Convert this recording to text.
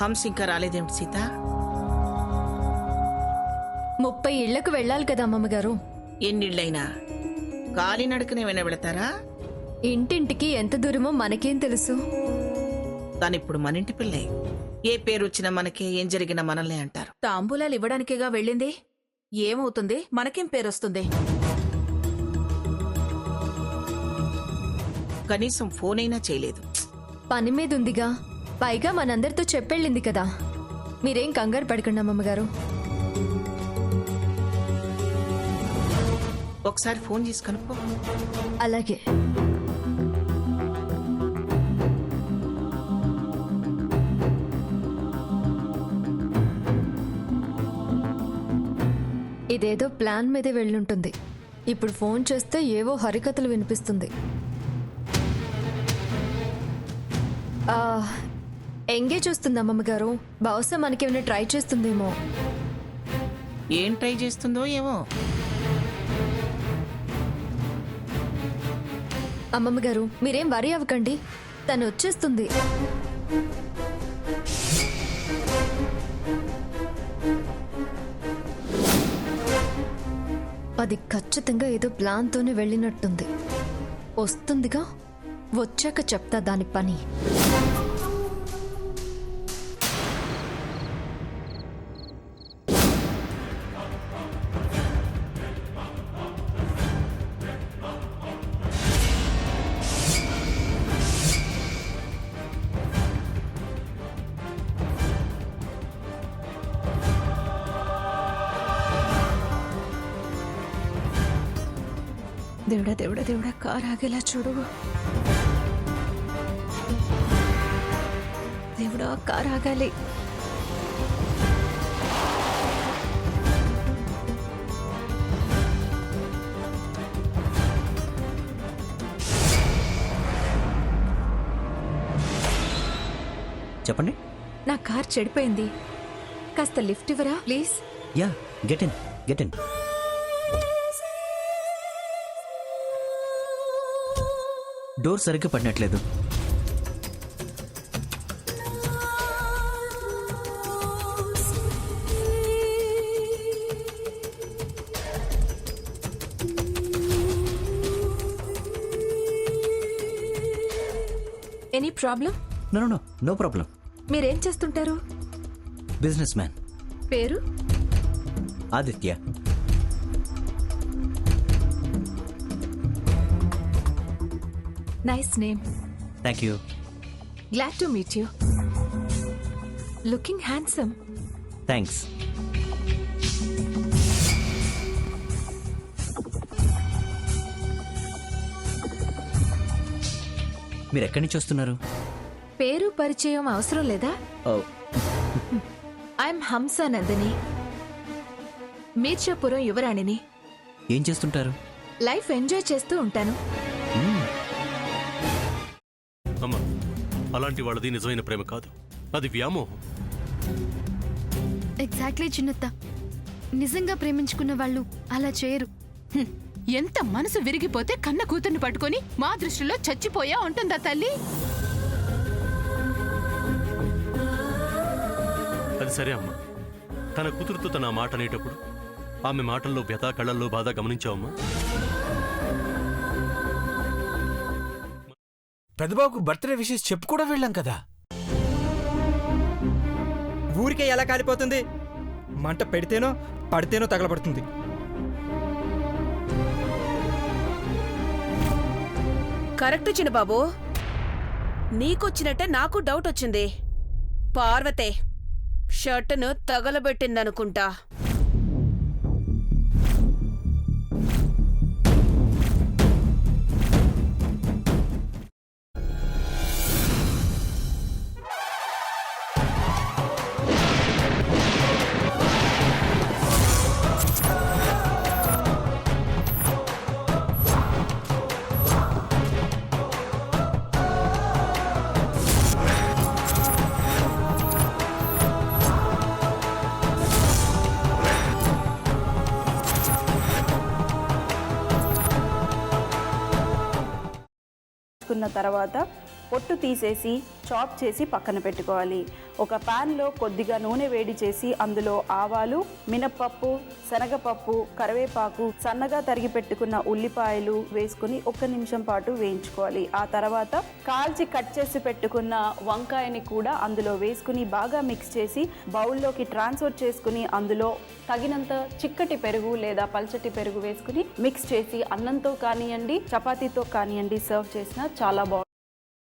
హంస ఇంకా రాలేదేమిటి సీత? 30 ఇళ్లకు వెళ్ళాలి కదా అమ్మమ్మగారు. ఎన్నిళ్ళైనా కాలినడకనేమైనా వెళతారా? ఇంటింటికి ఎంత దూరమో మనకేం తెలుసు. తానిప్పుడు మనింటి పిల్లే. ఏ పేరు వచ్చినా మనకే, ఏం జరిగినా మనల్నే అంటారు. తాంబూలాలు ఇవ్వడానికేగా వెళ్ళింది. ఏమవుతుంది? మనకేం పేరొస్తుంది? కనీసం ఫోన్ అయినా చేయలేదు. పని మీద ఉందిగా, పైగా మనందరితో చెప్పెళ్ళింది కదా. మీరేం కంగారు పడకండి అమ్మమ్మగారు. ఒకసారి ఫోన్ చేసి కనుక్కో. అలాగే. ఇదేదో ప్లాన్ మీదే వెళ్ళుంటుంది. ఇప్పుడు ఫోన్ చేస్తే ఏవో హరికథలు వినిపిస్తుంది. ఎంగేజ్ వస్తుంది అమ్మమ్మగారు. బహుశా మనకేమైనా ట్రై చేస్తుందేమో. ఏం ట్రై చేస్తుందో ఏమో. అమ్మమ్మగారు మీరేం వరి అవ్వకండి, తను వచ్చేస్తుంది. అది ఖచ్చితంగా ఏదో ప్లాన్తోనే వెళ్ళినట్టుంది. వస్తుందిగా, వచ్చాక చెప్తా దాని పని. దేవుడా దేవుడా దేవుడా, కారు ఆగేలా చూడు. దేవుడా, కారు ఆగాలి. చెప్పండి. నా కార్ చెడిపోయింది, కాస్త లిఫ్ట్ ఇవ్వరా please? Yeah, get in get in. Door సరిగ్గా పడినట్లేదు. Any problem? No no no, no problem. మీరేం చేస్తుంటారు? Business man. పేరు? Aditya. Nice name. Thank you. Glad to meet you. Looking handsome. Thanks. మీరు ఎక్కడి నుంచి వస్తున్నారు? పేరు పరిచయం అవసరం లేదా? ఐఎమ్ హంస నందిని, మీర్జాపురం యువరాణిని. ఏం చేస్తుంటారు? లైఫ్ ఎంజాయ్ చేస్తూ ఉంటాను. అమ్మా, అలాంటి వాళ్ళది నిజమైన ప్రేమ కాదు, అది వ్యామోహం. ఎగ్జాక్ట్లీ చిన్నత్త, నిజంగా ప్రేమించుకున్న వాళ్ళు అలా చేయరు. ఎంత మనసు విరిగిపోతే కన్న కూతుర్ని పట్టుకొని మా దృష్టిలో చచ్చిపోయా ఉంటుందా తల్లి? అది సరే అమ్మా, తన కూతురుతో తన ఆ మాట అనేటప్పుడు ఆమె మాటల్లో వ్యథ, కళ్ళల్లో బాధ గమనించావమ్మా? పెద్దబాబుకు బర్త్డే విషెస్ చెప్పు కూడా వెళ్ళాం కదా. ఊరికే ఎలా కాలిపోతుంది? మంట పెడితేనో పడితేనో తగలబడుతుంది. కరెక్ట్ చిన్నబాబు, నీకొచ్చినట్టే నాకు డౌట్ వచ్చింది. పార్వతే షర్టును తగలబెట్టిందనుకుంటా. తర్వాత పొట్టు తీసేసి చాప్ చేసి పక్కన పెట్టుకోవాలి. ఒక ప్యాన్లో కొద్దిగా నూనె వేడి చేసి అందులో ఆవాలు, మినప్పప్పు, శనగపప్పు, కరివేపాకు, సన్నగా తరిగి పెట్టుకున్న ఉల్లిపాయలు వేసుకుని 1 నిమిషం పాటు వేయించుకోవాలి. ఆ తర్వాత కాల్చి కట్ చేసి పెట్టుకున్న వంకాయని కూడా అందులో వేసుకుని బాగా మిక్స్ చేసి బౌల్లోకి ట్రాన్స్ఫర్ చేసుకుని అందులో తగినంత చిక్కటి పెరుగు లేదా పల్చటి పెరుగు వేసుకుని మిక్స్ చేసి అన్నంతో కానివ్వండి, చపాతీతో కానివ్వండి సర్వ్ చేసినా చాలా బాగుంటుంది.